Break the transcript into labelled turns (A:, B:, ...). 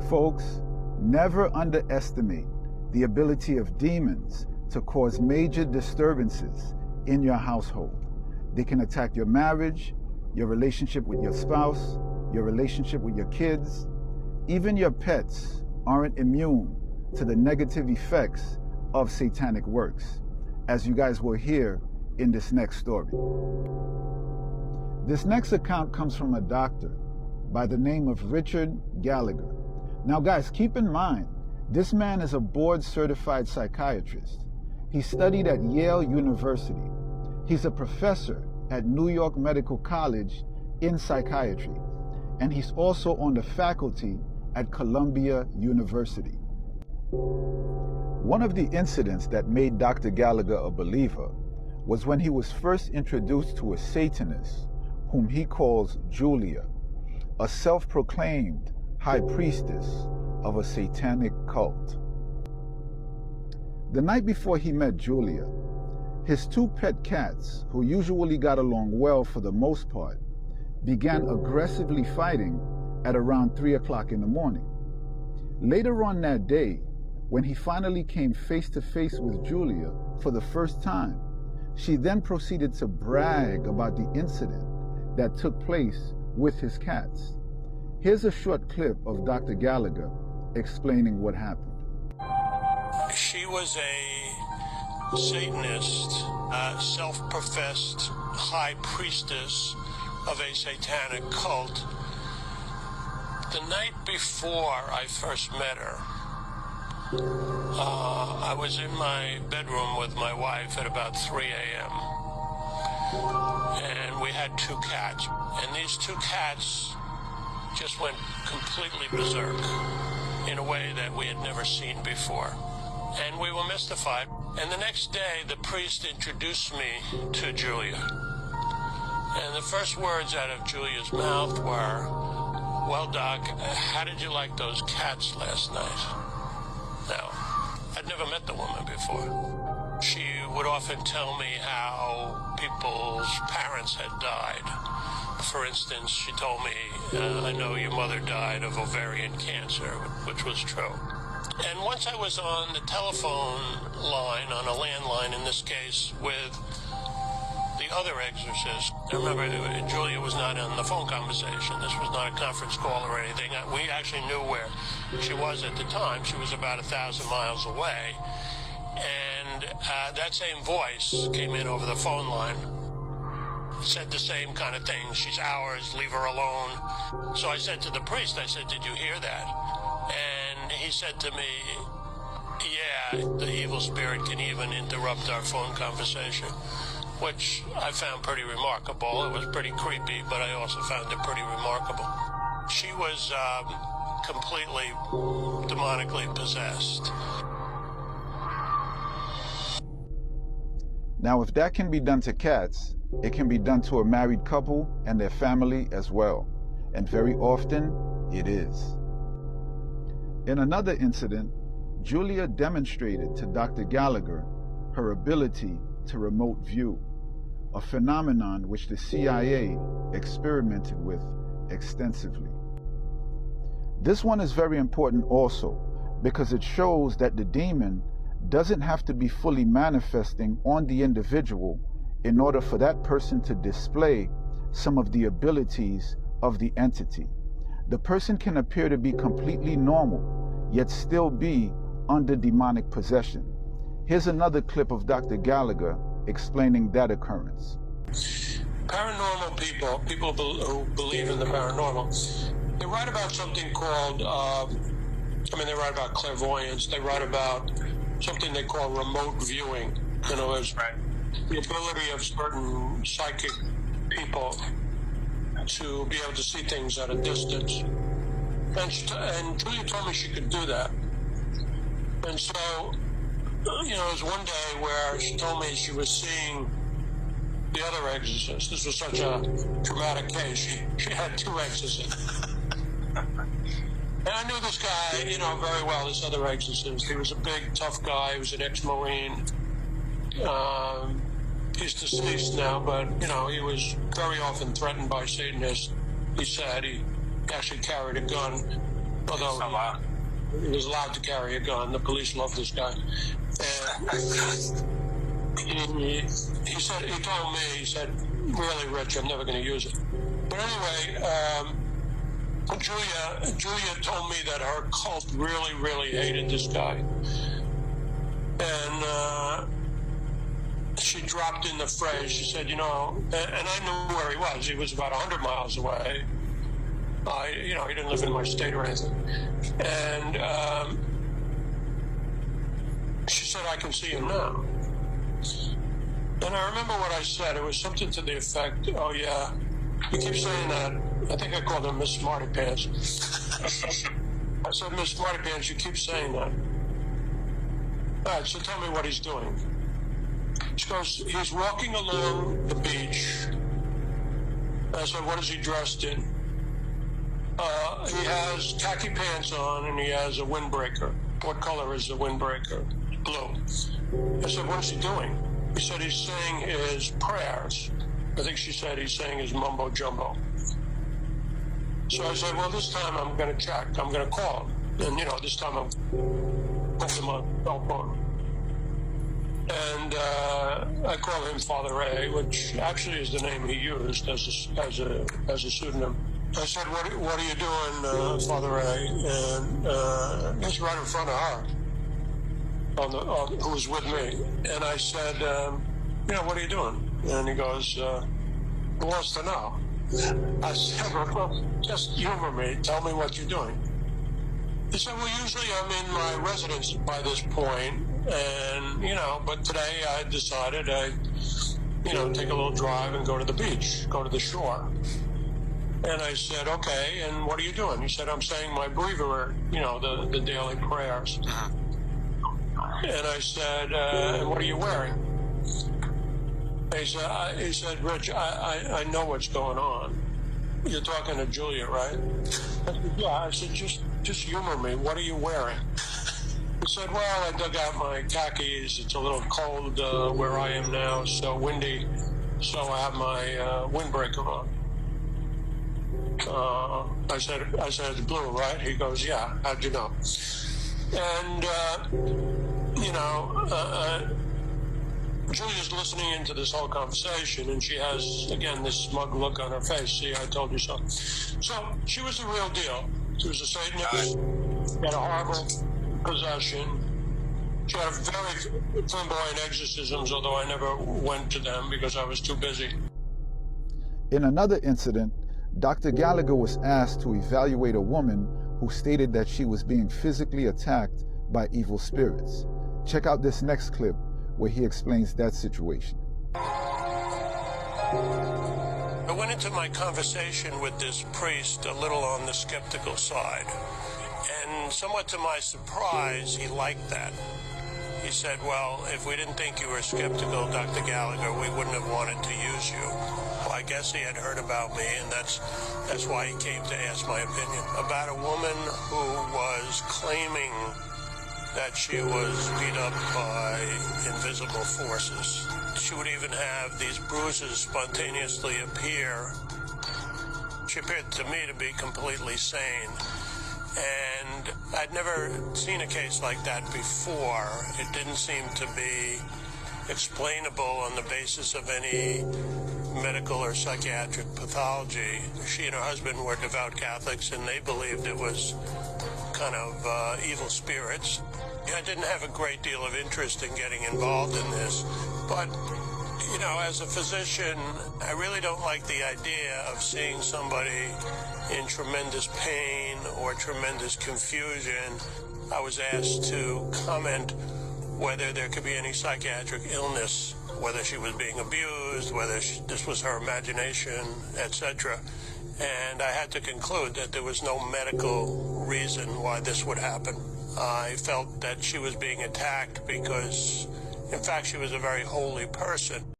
A: Folks, never underestimate the ability of demons to cause major disturbances in your household. They can attack your marriage, your relationship with your spouse, your relationship with your kids. Even your pets aren't immune to the negative effects of satanic works, as you guys will hear in this next story. This next account comes from a doctor by the name of Richard Gallagher. Now guys, keep in mind, this man is a board-certified psychiatrist. He studied at Yale University. He's a professor at New York Medical College in psychiatry, and he's also on the faculty at Columbia University. One of the incidents that made Dr. Gallagher a believer was when he was first introduced to a Satanist whom he calls Julia, a self-proclaimed high priestess of a satanic cult. The night before he met Julia, his two pet cats, who usually got along well for the most part, began aggressively fighting at around 3 o'clock in the morning. Later on that day, when he finally came face to face with Julia for the first time, she then proceeded to brag about the incident that took place with his cats. Here's a short clip of Dr. Gallagher explaining what happened.
B: She was a Satanist, self-professed high priestess of a satanic cult. The night before I first met her, I was in my bedroom with my wife at about 3 a.m. and we had two cats, and these two cats just went completely berserk in a way that we had never seen before. And we were mystified. And the next day, the priest introduced me to Julia. And the first words out of Julia's mouth were, "Well, Doc, how did you like those cats last night?" Now, I'd never met the woman before. She would often tell me how people's parents had died. For instance, she told me, "I know your mother died of ovarian cancer," which was true. And once I was on the telephone line, on a landline in this case, with the other exorcist. I remember Julia was not on the phone conversation. This was not a conference call or anything. We actually knew where she was at the time. She was about 1,000 miles away. And that same voice came in over the phone line. Said the same kind of thing. "She's ours, leave her alone." So I said to the priest, I said, "Did you hear that?" And he said to me, "Yeah, the evil spirit can even interrupt our phone conversation," which I found pretty remarkable. It was pretty creepy, but I also found it pretty remarkable. She was completely demonically possessed.
A: Now, if that can be done to cats, it can be done to a married couple and their family as well. And very often, it is. In another incident, Julia demonstrated to Dr. Gallagher her ability to remote view, a phenomenon which the CIA experimented with extensively. This one is very important also because it shows that the demon doesn't have to be fully manifesting on the individual in order for that person to display some of the abilities of the entity. The person can appear to be completely normal, yet still be under demonic possession. Here's another clip of Dr. Gallagher explaining that occurrence.
B: Paranormal people who believe in the paranormal, they write about something called, they write about clairvoyance, they write about something they call remote viewing. In other words, the ability of certain psychic people to be able to see things at a distance. And Julia told me she could do that. And so, it was one day where she told me she was seeing the other exorcist. This was such a traumatic case. She had two exorcists. And I knew this guy, very well, this other exorcist. He was a big, tough guy. He was an ex-Marine. He's deceased now, but, he was very often threatened by Satanists. He said he actually carried a gun. although he was allowed to carry a gun. The police loved this guy. And he said, he told me, he said, really, Rich, I'm never going to use it. But anyway, Julia told me that her cult really, really hated this guy. And she dropped in the phrase, she said, you know, and I knew where he was. He was about 100 miles away. He didn't live in my state or anything. And she said, I can see him now. And I remember what I said. It was something to the effect, oh, yeah, you keep saying that. I think I called him Miss Smarty Pants. I said, Miss Smarty Pants, you keep saying that. All right, so tell me what he's doing. She goes, he's walking along the beach. I said, what is he dressed in? He has khaki pants on and he has a windbreaker. What color is the windbreaker? Blue. I said, what is he doing? He said he's saying his prayers. I think she said he's saying his mumbo jumbo. So I said, well, this time I'm going to check. I'm going to call him. And, this time I'm put him on cell phone. And I call him Father A, which actually is the name he used as a pseudonym. I said, what are you doing, Father A? And he's right in front of her, who was with me. And I said, what are you doing? And he goes, who wants to know? I said, well, just humor me. Tell me what you're doing. He said, well, usually I'm in my residence by this point, and, but today I decided I'd, take a little drive and go to the beach, go to the shore. And I said, okay, and what are you doing? He said, I'm saying my breviary, the daily prayers. And I said, and what are you wearing? He said, Rich, I know what's going on. You're talking to Julia, right? I said, yeah. I said, just humor me. What are you wearing? He said, well, I dug out my khakis. It's a little cold where I am now, so windy. So I have my windbreaker on. I said, it's blue, right? He goes, yeah. How'd you know? And, Julia's listening into this whole conversation, and she has, again, this smug look on her face. See, I told you so. So she was the real deal. She was a Satanist. She had a horrible possession. She had very flamboyant exorcisms, although I never went to them because I was too busy.
A: In another incident, Dr. Gallagher was asked to evaluate a woman who stated that she was being physically attacked by evil spirits. Check out this next clip where he explains that situation.
B: I went into my conversation with this priest a little on the skeptical side, and somewhat to my surprise, he liked that. He said, well, if we didn't think you were skeptical, Dr. Gallagher, we wouldn't have wanted to use you. Well, I guess he had heard about me, and that's why he came to ask my opinion about a woman who was claiming that she was beat up by invisible forces. She would even have these bruises spontaneously appear. She appeared to me to be completely sane. And I'd never seen a case like that before. It didn't seem to be explainable on the basis of any medical or psychiatric pathology. She and her husband were devout Catholics, and they believed it was kind of evil spirits. I didn't have a great deal of interest in getting involved in this, but, as a physician, I really don't like the idea of seeing somebody in tremendous pain or tremendous confusion. I was asked to comment whether there could be any psychiatric illness, whether she was being abused, whether this was her imagination, etc. And I had to conclude that there was no medical reason why this would happen. I felt that she was being attacked because, in fact, she was a very holy person.